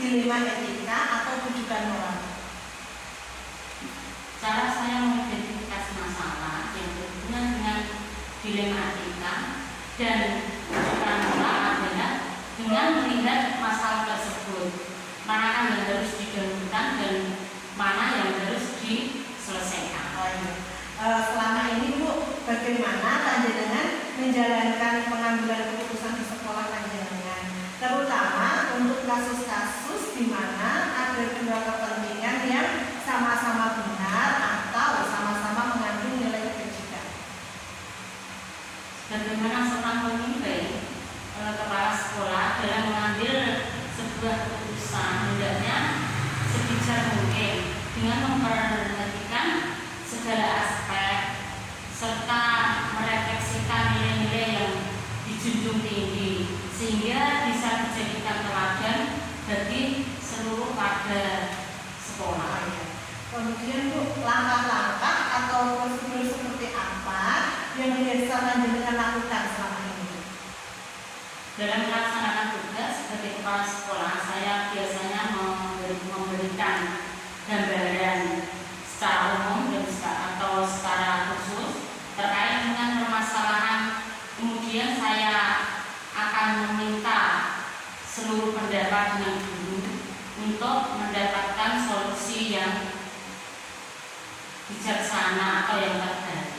dilema etika atau rujukan moral? Cara saya mengidentifikasi masalah yang berhubungan dengan dilema etika dan rujukan moral adalah dengan melihat masalah tersebut, mana yang harus didahulukan dan mana yang harus diselesaikan. Selama ini Bu, bagaimana panjenengan menjalankan pengambilan keputusan di sekolah panjenengan, terutama untuk kasus-kasus di mana ada dua kepentingan yang sama-sama benar atau sama-sama mengandung nilai kebajikan? Bagaimana seorang pemimpin kepala sekolah dalam mengambil sebuah keputusan hendaknya sebijak mungkin dengan memperhatikan segala aspek serta merefleksikan nilai-nilai yang dijunjung tinggi sehingga bisa dijadikan teladan bagi seluruh warga sekolah. Kemudian Bu, langkah-langkah atau prosedur seperti apa yang biasa panjenengan lakukan selama ini? Dalam melaksanakan tugas sebagai kepala sekolah, saya biasanya memberikan gambaran secara umum dan atau secara khusus terkait dengan permasalahan. Kemudian saya akan meminta seluruh pendapat dengan guru untuk mendapatkan solusi yang bijaksana atau yang terbaik.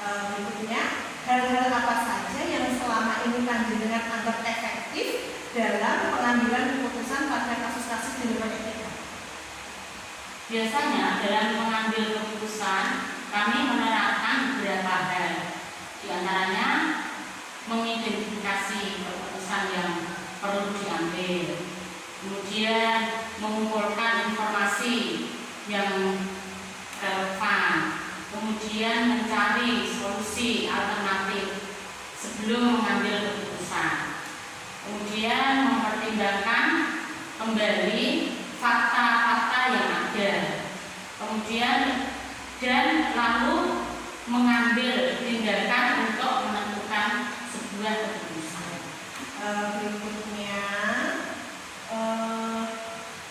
Berikutnya, hal-hal apa saja yang selama ini panjenengan anggap efektif dalam pengambilan keputusan pada kasus-kasus dilema etika? Biasanya dalam mengambil keputusan kami menerapkan beberapa hal, di antaranya mengidentifikasi keputusan yang perlu diambil, kemudian mengumpulkan informasi yang relevan, kemudian mencari solusi alternatif sebelum mengambil keputusan, kemudian mempertimbangkan kembali fakta-fakta yang ada, kemudian dan lalu mengambil tindakan untuk menentukan sebuah keputusan. Berikutnya,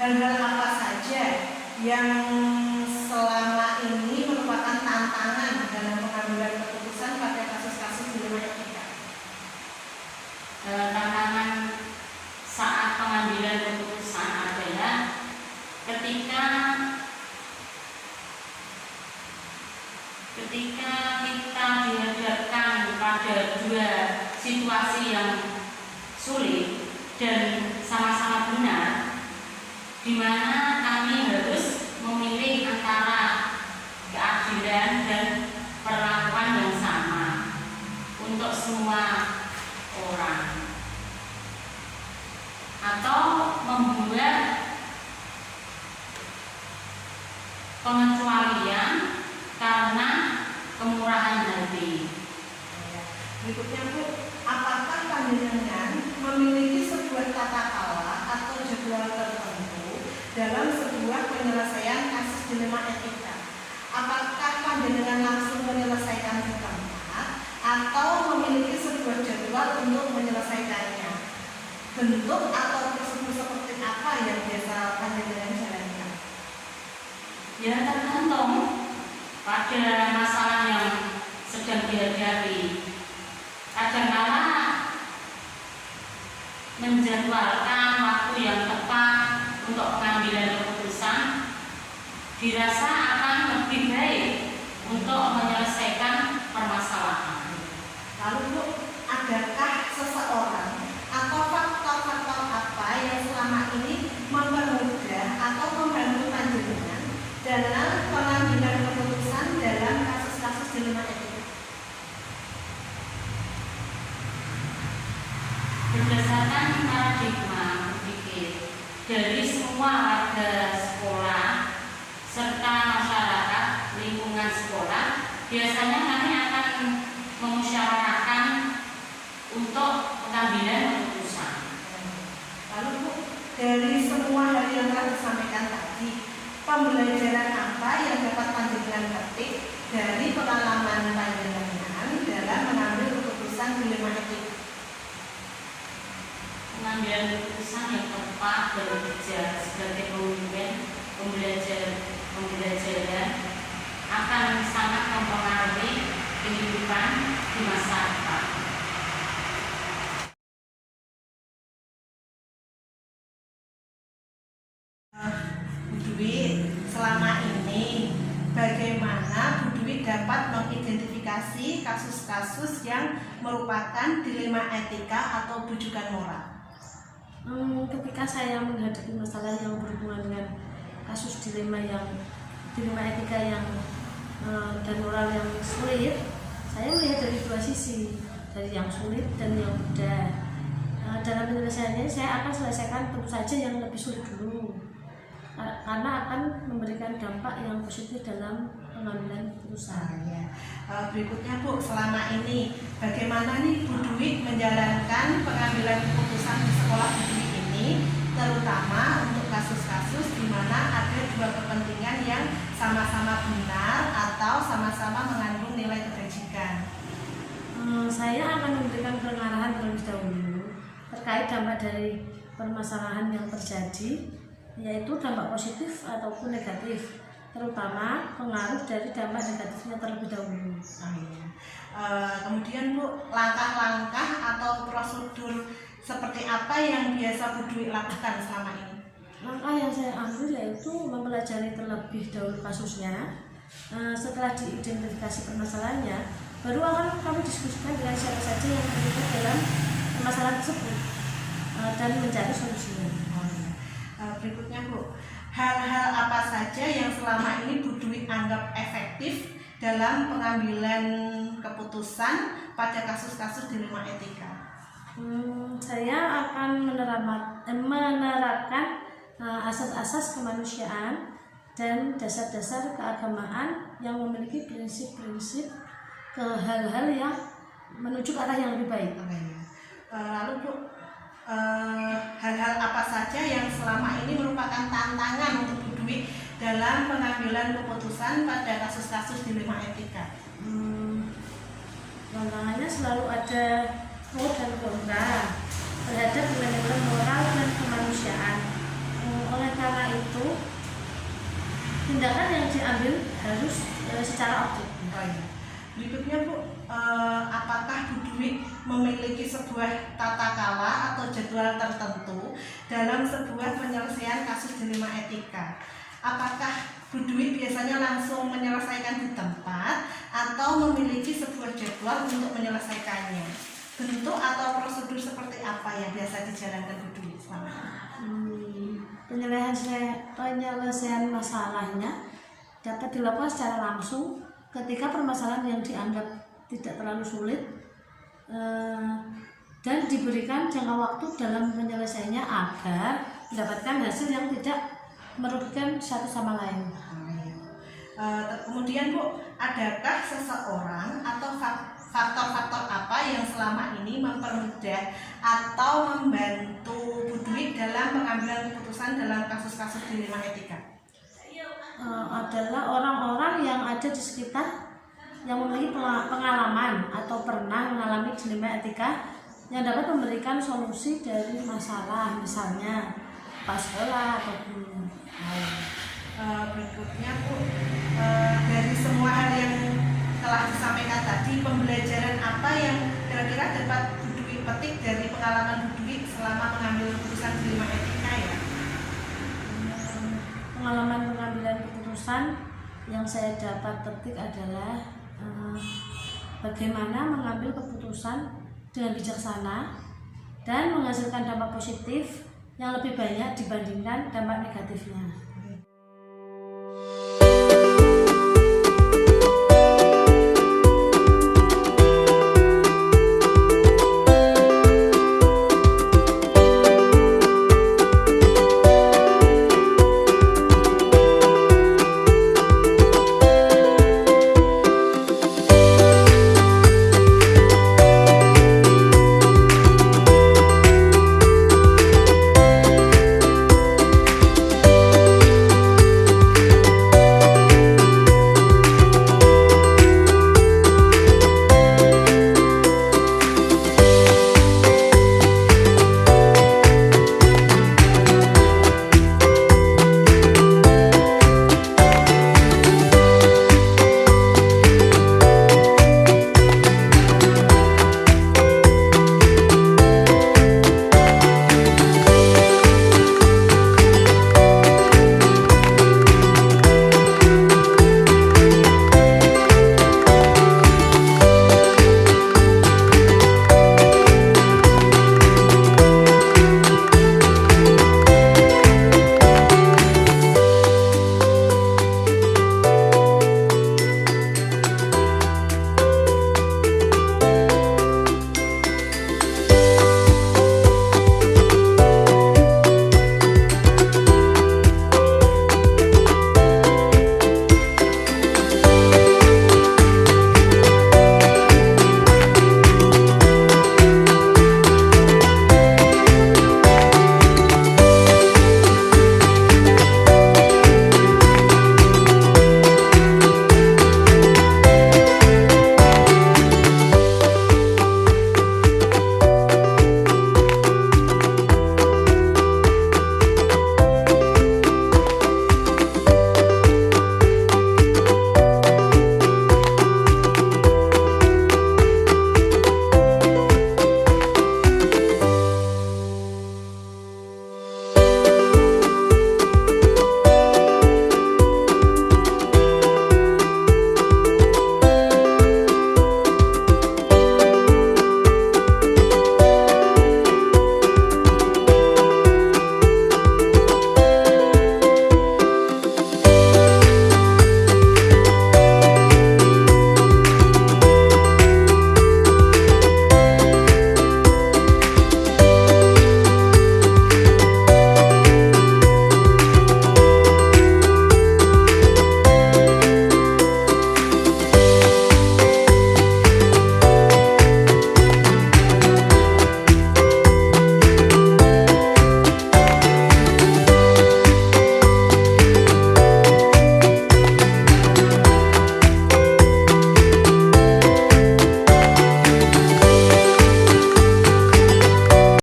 hal-hal apa saja yang selama ini merupakan tantangan dalam pengambilan keputusan pada kasus-kasus dilema etika? Tantangan saat pengambilan keputusan adalah ketika kita dihadapkan pada dua situasi yang sulit dan sama-sama benar, di mana kami harus memilih antara keadilan dan perlakuan yang sama untuk semua orang, atau membuat pengecualian karena kemurahan hati. Berikutnya Bu, apakah panjenengan memiliki sebuah tata kelola atau jadwal tertentu dalam sebuah penyelesaian kasus dilema etika? Apakah panjenengan langsung menyelesaikan di tempat atau memiliki sebuah jadwal untuk menyelesaikannya? Bentuk atau prosedur seperti apa yang biasa panjenengan jalankan? Ya, tergantung pada masalah yang sedang dihadapi. Kadang-kala menjadwalkan waktu yang tepat untuk pengambilan keputusan dirasa akan lebih baik untuk menyelesaikan permasalahan. Lalu Bu, adakah seseorang atau faktor-faktor apa yang selama ini mempermudah atau membantu panjenengan dalam pengambilan keputusan dalam kasus-kasus dilema etika? Berdasarkan paradigma berpikir dari semua warga sekolah serta masyarakat lingkungan sekolah, biasanya kami akan memusyawarahkan untuk pengambilan keputusan. Lalu Bu, dari semua hal yang telah disampaikan tadi, pembelajaran apa yang dapat panjenengan petik dari pengalaman panjenengan dalam mengambil keputusan dilema etika? Pengambilan keputusan yang tepat dan Dwi, selama ini bagaimana Bu Dwi dapat mengidentifikasi kasus-kasus yang merupakan dilema etika atau bujukan moral? Ketika saya menghadapi masalah yang berhubungan dengan kasus dilema etika yang dan moral yang sulit, saya melihat dari dua sisi, dari yang sulit dan yang mudah. Dalam penyelesaiannya saya akan selesaikan tentu saja yang lebih sulit dulu, karena akan memberikan dampak yang positif dalam pengambilan keputusan. Berikutnya Bu, selama ini bagaimana nih Bu Dwi menjalankan pengambilan keputusan di sekolah Bu Dwi ini, terutama untuk kasus-kasus di mana ada dua kepentingan yang sama-sama benar atau sama-sama mengandung nilai kebajikan? Saya akan memberikan pengarahan terlebih dahulu terkait dampak dari permasalahan yang terjadi, yaitu dampak positif ataupun negatif, terutama pengaruh dari dampak negatifnya terlebih dahulu. Kemudian Bu, langkah-langkah atau prosedur seperti apa yang biasa Bu Dwi lakukan selama ini? Langkah yang saya ambil yaitu mempelajari terlebih dahulu kasusnya. Setelah diidentifikasi permasalahannya, baru akan kami diskusikan dengan siapa saja yang terlibat dalam permasalahan tersebut dan mencari solusinya. Berikutnya Bu, hal-hal apa saja yang selama ini Bu Dwi anggap efektif dalam pengambilan keputusan pada kasus-kasus dilema etika? Saya akan menerapkan asas-asas kemanusiaan dan dasar-dasar keagamaan yang memiliki prinsip-prinsip ke hal-hal yang menuju ke arah yang lebih baik. Lalu Bu, hal-hal apa saja yang selama ini merupakan tantangan untuk Bu Dwi dalam pengambilan keputusan pada kasus-kasus dilema etika? Tantangannya selalu ada pro dan kontra terhadap nilai-nilai moral dan kemanusiaan. Oleh karena itu, tindakan yang diambil harus secara objektif. Berikutnya Bu, apakah Bu Dwi memiliki sebuah tata kelola atau jadwal tertentu dalam sebuah penyelesaian kasus dilema etika? Apakah Bu Dwi biasanya langsung menyelesaikan di tempat atau memiliki sebuah jadwal untuk menyelesaikannya? Bentuk atau prosedur seperti apa yang biasa dijalankan Bu Dwi selama ini? Penyelesaian masalahnya dapat dilakukan secara langsung ketika permasalahan yang dianggap tidak terlalu sulit dan diberikan jangka waktu dalam penyelesaiannya agar mendapatkan hasil yang tidak merugikan satu sama lain. Kemudian Bu, adakah seseorang atau faktor-faktor apa yang selama ini mempermudah atau membantu Bu Dwi dalam pengambilan keputusan dalam kasus-kasus dilema etika? Adalah orang-orang yang ada di sekitar yang memiliki pengalaman atau pernah mengalami dilema etika yang dapat memberikan solusi dari masalah, misalnya pas sekolah atau guru. Berikutnya Bu, dari semua hal yang telah disampaikan tadi, pembelajaran apa yang kira-kira dapat Bu Dwi petik dari pengalaman Bu Dwi selama mengambil keputusan dilema etika ya? Pengalaman pengambilan keputusan yang saya dapat petik adalah bagaimana mengambil keputusan dengan bijaksana dan menghasilkan dampak positif yang lebih banyak dibandingkan dampak negatifnya.